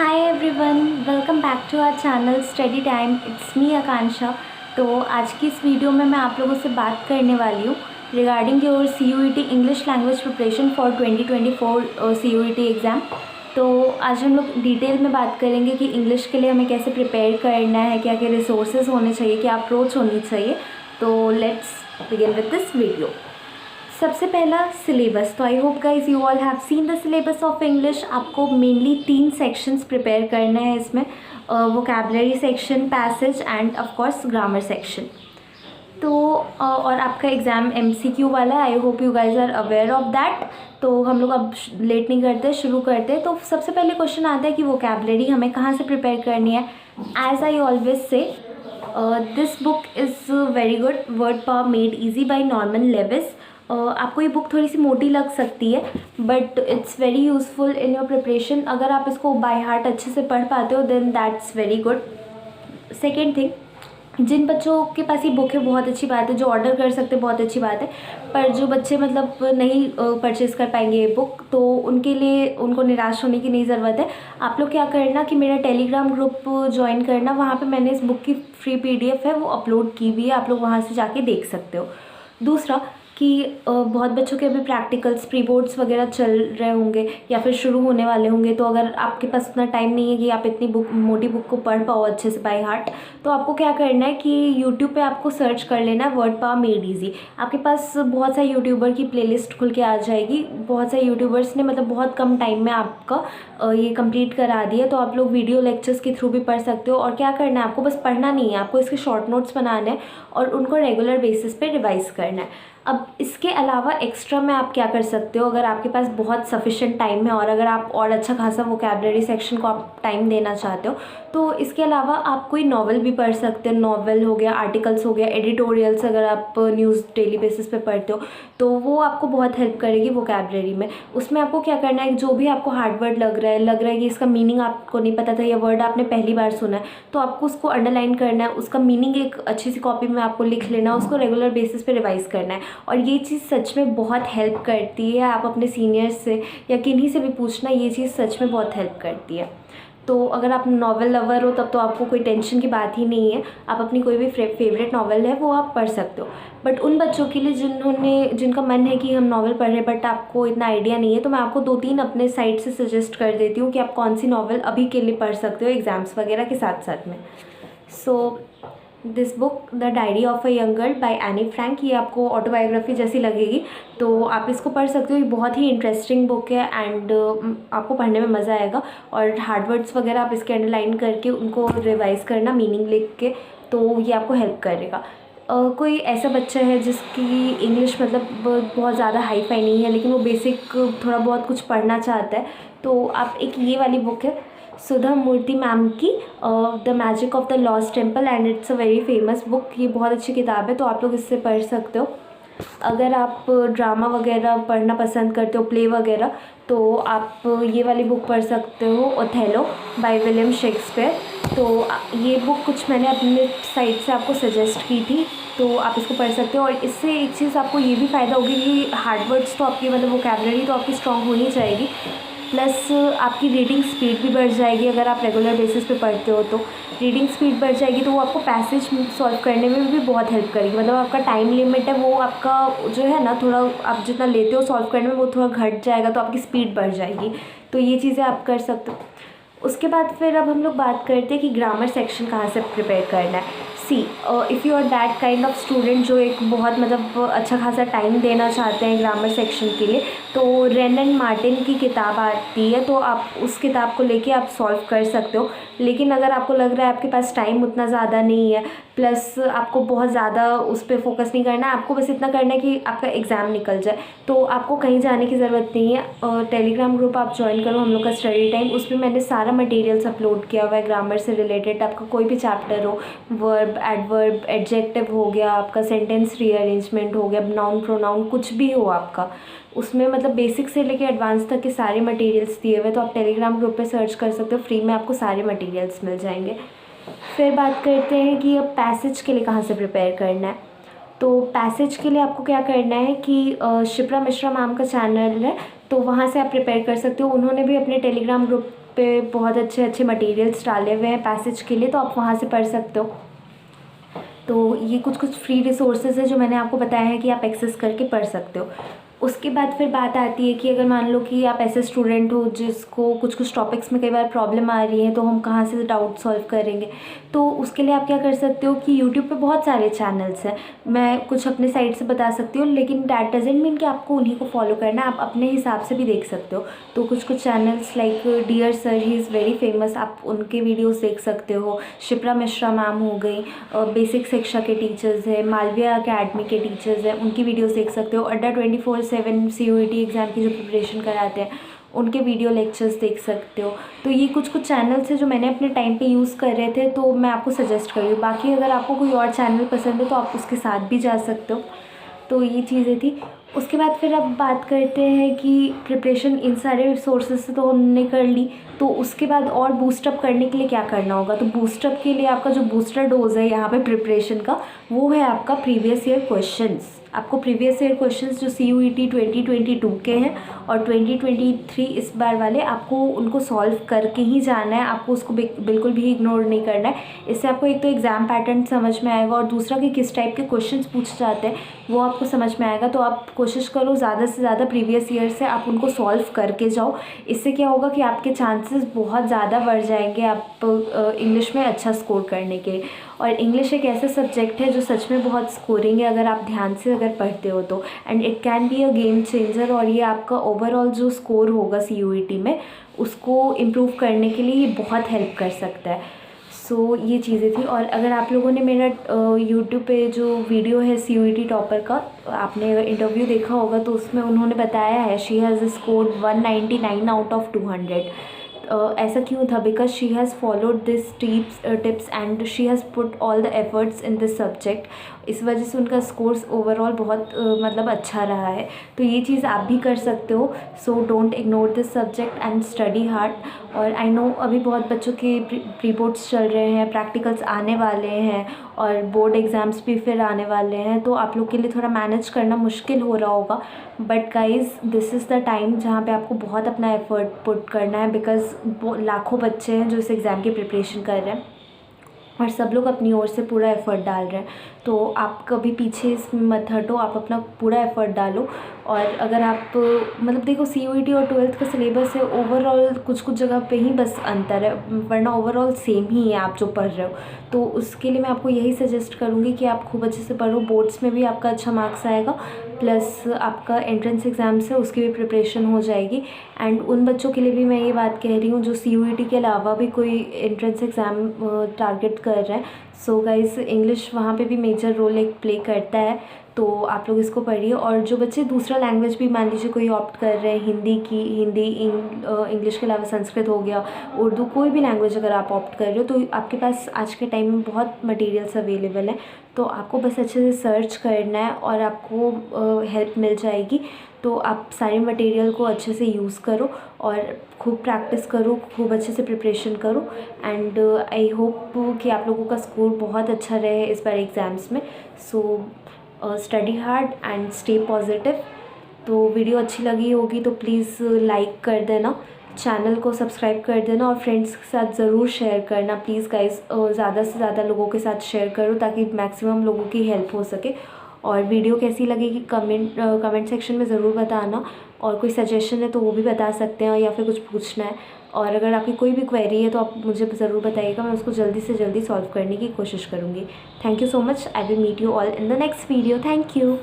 Hi everyone, welcome back to our channel study time. It's me Akanksha. तो आज की इस वीडियो में मैं आप लोगों से बात करने वाली हूँ regarding your CUET English language preparation for 2024 CUET exam. तो आज हम लोग डिटेल में बात करेंगे कि इंग्लिश के लिए हमें कैसे प्रिपेयर करना है, क्या क्या रिसोर्सेज होने चाहिए, क्या अप्रोच होनी चाहिए। तो let's begin with this video. सबसे पहला सिलेबस। तो I hope guys you all have seen the syllabus of English. आपको मेनली 3 सेक्शंस प्रिपेयर करना है इसमें, vocabulary section, passage and of course grammar section. तो और आपका एग्ज़ाम MCQ वाला है। I hope you guys are aware of that. तो हम लोग अब लेट नहीं करते, शुरू करते हैं। तो सबसे पहले क्वेश्चन आता है कि वोकैबलरी हमें कहाँ से प्रिपेयर करनी है। As I always say this book is very good, word power made easy by Norman Lewis. आपको ये बुक थोड़ी सी मोटी लग सकती है but it's very useful in your preparation. अगर आप इसको बाय हार्ट अच्छे से पढ़ पाते हो then that's very good. Second thing, जिन बच्चों के पास ये बुक है बहुत अच्छी बात है, जो ऑर्डर कर सकते हैं बहुत अच्छी बात है, पर जो बच्चे मतलब नहीं परचेज़ कर पाएंगे ये बुक, तो उनके लिए उनको निराश होने की नहीं ज़रूरत है। आप लोग क्या करना कि मेरा टेलीग्राम ग्रुप ज्वाइन करना, वहाँ पे मैंने इस बुक की फ्री PDF है वो अपलोड की हुई है, आप लोग वहाँ से जाके देख सकते हो। दूसरा कि बहुत बच्चों के अभी प्रैक्टिकल्स, प्री बोर्ड्स वगैरह चल रहे होंगे या फिर शुरू होने वाले होंगे, तो अगर आपके पास उतना टाइम नहीं है कि आप इतनी मोटी बुक को पढ़ पाओ अच्छे से बाय हार्ट, तो आपको क्या करना है कि यूट्यूब पे आपको सर्च कर लेना है वर्ड पावर मेड ईजी। आपके पास बहुत सारे यूट्यूबर की प्लेलिस्ट खुल के आ जाएगी। बहुत सारे यूट्यूबर्स ने मतलब बहुत कम टाइम में आपका ये कंप्लीट करा दिया, तो आप लोग वीडियो लेक्चर्स के थ्रू भी पढ़ सकते हो। और क्या करना है, आपको बस पढ़ना नहीं है, आपको इसके शॉर्ट नोट्स बनाने हैं और उनको रेगुलर बेसिस पे रिवाइज करना है। अब इसके अलावा एक्स्ट्रा में आप क्या कर सकते हो, अगर आपके पास बहुत सफिशिएंट टाइम है और अगर आप और अच्छा खासा वोकैबलरी सेक्शन को आप टाइम देना चाहते हो, तो इसके अलावा आप कोई नॉवल भी पढ़ सकते हो। नॉवल हो गया, आर्टिकल्स हो गया, एडिटोरियल्स, अगर आप न्यूज़ डेली बेसिस पे पढ़ते हो तो वो आपको बहुत हेल्प करेगी वोकैबलरी में। उसमें आपको क्या करना है, जो भी आपको हार्ड वर्ड लग रहा है कि इसका मीनिंग आपको नहीं पता था या वर्ड आपने पहली बार सुना है, तो आपको उसको अंडरलाइन करना है, उसका मीनिंग एक अच्छी सी कॉपी में आपको लिख लेना, उसको रेगुलर बेसिस पे रिवाइज करना है। और ये चीज़ सच में बहुत हेल्प करती है। आप अपने सीनियर्स से या किन्हीं से भी पूछना, ये चीज़ सच में बहुत हेल्प करती है। तो अगर आप नॉवल लवर हो तब तो आपको कोई टेंशन की बात ही नहीं है, आप अपनी कोई भी फेवरेट नॉवल है वो आप पढ़ सकते हो। बट उन बच्चों के लिए जिनका मन है कि हम नॉवल पढ़ रहे बट आपको इतना आइडिया नहीं है, तो मैं आपको 2-3 अपने साइट से सजेस्ट कर देती हूँ कि आप कौन सी नॉवल अभी के लिए पढ़ सकते हो एग्ज़ाम्स वगैरह के साथ साथ में। So this book the diary of a young girl by Anne Frank, ये आपको ऑटोबायोग्राफी जैसी लगेगी, तो आप इसको पढ़ सकते हो। ये बहुत ही इंटरेस्टिंग बुक है एंड आपको पढ़ने में मज़ा आएगा। और हार्ड वर्ड्स वगैरह आप इसके अंडरलाइन करके उनको रिवाइज़ करना मीनिंग लिख के, तो ये आपको हेल्प करेगा। कोई ऐसा बच्चा है जिसकी इंग्लिश मतलब बहुत ज़्यादा हाई फाई नहीं है लेकिन वो बेसिक थोड़ा बहुत कुछ पढ़ना चाहता है, तो आप एक ये वाली बुक है सुधा मूर्ति मैम की, the magic of the lost temple, and it's a very famous book. ये बहुत अच्छी किताब है, तो आप लोग इससे पढ़ सकते हो। अगर आप ड्रामा वगैरह पढ़ना पसंद करते हो, प्ले वगैरह, तो आप ये वाली बुक पढ़ सकते हो, ओथेलो बाय विलियम शेक्सपियर। तो ये बुक कुछ मैंने अपने साइट से आपको सजेस्ट की थी, तो आप इसको पढ़ सकते हो। और इससे एक चीज़ आपको ये भी फ़ायदा होगी कि हार्ड वर्ड्स तो आपकी मतलब वोकैबलरी तो आपकी स्ट्रॉन्ग होनी चाहिए, प्लस आपकी रीडिंग स्पीड भी बढ़ जाएगी। अगर आप रेगुलर बेसिस पे पढ़ते हो तो रीडिंग स्पीड बढ़ जाएगी, तो वो आपको पैसेज सॉल्व करने में भी बहुत हेल्प करेगी। मतलब आपका टाइम लिमिट है वो आपका जो है ना, थोड़ा आप जितना लेते हो सॉल्व करने में वो थोड़ा घट जाएगा, तो आपकी स्पीड बढ़ जाएगी। तो ये चीज़ें आप कर सकते हो। उसके बाद फिर अब हम लोग बात करते हैं कि ग्रामर सेक्शन कहाँ से प्रिपेयर करना है। See if you are that kind of student जो एक बहुत मतलब अच्छा खासा टाइम देना चाहते हैं ग्रामर सेक्शन के लिए, तो रेन एंड मार्टिन की किताब आती है, तो आप उस किताब को लेके आप सॉल्व कर सकते हो। लेकिन अगर आपको लग रहा है आपके पास टाइम उतना ज़्यादा नहीं है, प्लस आपको बहुत ज़्यादा उस पर फोकस नहीं करना है, आपको बस इतना करना है कि आपका एग्ज़ाम निकल जाए, तो आपको कहीं जाने की ज़रूरत नहीं है। टेलीग्राम ग्रुप आप ज्वाइन करो, हम लोग का स्टडी टाइम, उसमें मैंने सारा मटेरियल्स अपलोड किया हुआ है ग्रामर से रिलेटेड। आपका कोई भी चैप्टर हो, वर्ब, एडवर्ब, एडजेक्टिव हो गया, आपका सेंटेंस रीअरेंजमेंट हो गया, नाउन प्रोनाउन, कुछ भी हो आपका, उसमें मतलब बेसिक से लेके एडवांस तक के सारे मटेरियल्स दिए हुए, तो आप टेलीग्राम ग्रुप पे सर्च कर सकते हो, फ्री में आपको सारे मटेरियल्स मिल जाएंगे। फिर बात करते हैं कि अब पैसेज के लिए कहाँ से प्रिपेयर करना है। तो पैसेज के लिए आपको क्या करना है कि शिप्रा मिश्रा मैम का चैनल है, तो वहाँ से आप प्रिपेयर कर सकते हो। उन्होंने भी अपने टेलीग्राम ग्रुप पे बहुत अच्छे अच्छे मटेरियल्स डाले हुए हैं पैसेज के लिए, तो आप वहाँ से पढ़ सकते हो। तो ये कुछ कुछ फ्री रिसोर्सेज है जो मैंने आपको बताया है कि आप एक्सेस करके पढ़ सकते हो। उसके बाद फिर बात आती है कि अगर मान लो कि आप ऐसे स्टूडेंट हो जिसको कुछ कुछ टॉपिक्स में कई बार प्रॉब्लम आ रही है, तो हम कहाँ से डाउट सॉल्व करेंगे। तो उसके लिए आप क्या कर सकते हो कि यूट्यूब पे बहुत सारे चैनल्स हैं, मैं कुछ अपने साइड से बता सकती हूँ, लेकिन दैट डजंट मीन कि आपको उन्हीं को फॉलो करना है, आप अपने हिसाब से भी देख सकते हो। तो कुछ कुछ channels like dear sir, he is very famous, आप उनके वीडियोस देख सकते हो। शिप्रा मिश्रा मैम हो गई, बेसिक शिक्षा के टीचर्स हैं, मालवीय अकेडमी के टीचर्स हैं, उनकी वीडियोस देख सकते हो। अड्डा 24/7 CUET एग्ज़ाम की जो प्रिपरेशन कराते हैं उनके वीडियो लेक्चर्स देख सकते हो। तो ये कुछ कुछ चैनल्स हैं जो मैंने अपने टाइम पे यूज़ कर रहे थे, तो मैं आपको सजेस्ट कर रही हूँ। बाकी अगर आपको कोई और चैनल पसंद है तो आप उसके साथ भी जा सकते हो। तो ये चीज़ें थी। उसके बाद फिर अब बात करते हैं कि प्रिपरेशन इन सारे सोर्सेज से तो हमने कर ली, तो उसके बाद और बूस्टअप करने के लिए क्या करना होगा। तो बूस्टअप के लिए आपका जो बूस्टर डोज है यहाँ पे प्रिपरेशन का, वो है आपका प्रीवियस ईयर क्वेश्चंस। आपको प्रीवियस ईयर क्वेश्चंस जो CUET 2022 के हैं और 2023 इस बार वाले, आपको उनको सॉल्व करके ही जाना है, आपको उसको बिल्कुल भी इग्नोर नहीं करना है। इससे आपको एक तो एग्ज़ाम पैटर्न समझ में आएगा और दूसरा कि किस टाइप के क्वेश्चंस पूछे जाते हैं वो आपको समझ में आएगा। तो आप कोशिश करो ज़्यादा से ज़्यादा प्रीवियस ईयर से आप उनको सॉल्व करके जाओ। इससे क्या होगा कि आपके चांसेस बहुत ज़्यादा बढ़ जाएंगे आप इंग्लिश में अच्छा स्कोर करने के। और इंग्लिश एक ऐसा सब्जेक्ट है जो सच में बहुत स्कोरिंग है अगर आप ध्यान से अगर पढ़ते हो तो, and it can be a game changer. और ये आपका ओवरऑल जो स्कोर होगा CUET में उसको इम्प्रूव करने के लिए ये बहुत हेल्प कर सकता है। सो ये चीज़ें थी। और अगर आप लोगों ने मेरा यूट्यूब पे जो वीडियो है CUET टॉपर का, आपने इंटरव्यू देखा होगा तो उसमें उन्होंने बताया है she has scored 199 out of 200। ऐसा क्यों था? Because she has followed this tips and she has put all the efforts in this subject. इस वजह से उनका स्कोर्स ओवरऑल बहुत मतलब अच्छा रहा है। तो ये चीज़ आप भी कर सकते हो। So don't ignore this subject and study hard. और आई नो अभी बहुत बच्चों के प्री बोर्ड्स चल रहे हैं, प्रैक्टिकल्स आने वाले हैं और बोर्ड एग्ज़ाम्स भी फिर आने वाले हैं, तो आप लोग के लिए थोड़ा मैनेज करना मुश्किल हो रहा होगा। But guys, this is the time जहाँ पे आपको बहुत अपना एफर्ट पुट करना है, बिकॉज़ लाखों बच्चे हैं जो इस एग्ज़ाम की प्रिपरेशन कर रहे हैं और सब लोग अपनी ओर से पूरा एफ़र्ट डाल रहे हैं। तो आप कभी पीछे इसमें मत हटो, आप अपना पूरा एफ़र्ट डालो। और अगर आप मतलब देखो CUET और 12th का सिलेबस है, ओवरऑल कुछ कुछ जगह पे ही बस अंतर है, वरना ओवरऑल सेम ही है आप जो पढ़ रहे हो। तो उसके लिए मैं आपको यही सजेस्ट करूँगी कि आप खूब अच्छे से पढ़ो। बोर्ड्स में भी आपका अच्छा मार्क्स आएगा, प्लस आपका एंट्रेंस एग्ज़ाम्स है उसकी भी प्रिपरेशन हो जाएगी। एंड उन बच्चों के लिए भी मैं ये बात कह रही हूँ जो CUET के अलावा भी कोई एंट्रेंस एग्ज़ाम टारगेट कर रहे हैं। सो गाइस, इंग्लिश वहाँ पे भी मेजर रोल एक प्ले करता है, तो आप लोग इसको पढ़िए। और जो बच्चे दूसरा लैंग्वेज भी मान लीजिए कोई ऑप्ट कर रहे हैं, हिंदी इंग्लिश के अलावा संस्कृत हो गया, उर्दू, कोई भी लैंग्वेज अगर आप ऑप्ट कर रहे हो, तो आपके पास आज के टाइम में बहुत मटेरियल्स अवेलेबल हैं। तो आपको बस अच्छे से सर्च करना है और आपको हेल्प मिल जाएगी। तो आप सारे मटेरियल को अच्छे से यूज़ करो और खूब प्रैक्टिस करो, खूब अच्छे से प्रिपरेशन करो। एंड आई होप कि आप लोगों का स्कोर बहुत अच्छा रहे इस बार एग्ज़ाम्स में। So study hard and stay positive. तो वीडियो अच्छी लगी होगी तो प्लीज़ लाइक कर देना, चैनल को सब्सक्राइब कर देना और फ्रेंड्स के साथ ज़रूर शेयर करना प्लीज़ गाइस। ज़्यादा से ज़्यादा लोगों के साथ शेयर करो ताकि मैक्सिमम लोगों की हेल्प हो सके। और वीडियो कैसी लगेगी कमेंट सेक्शन में ज़रूर बताना। और कोई सजेशन है तो वो भी बता सकते हैं, या फिर कुछ पूछना है। और अगर आपकी कोई भी क्वेरी है तो आप मुझे ज़रूर बताइएगा, मैं उसको जल्दी से जल्दी सॉल्व करने की कोशिश करूँगी। Thank you so much. I will meet you all in the next video. Thank you.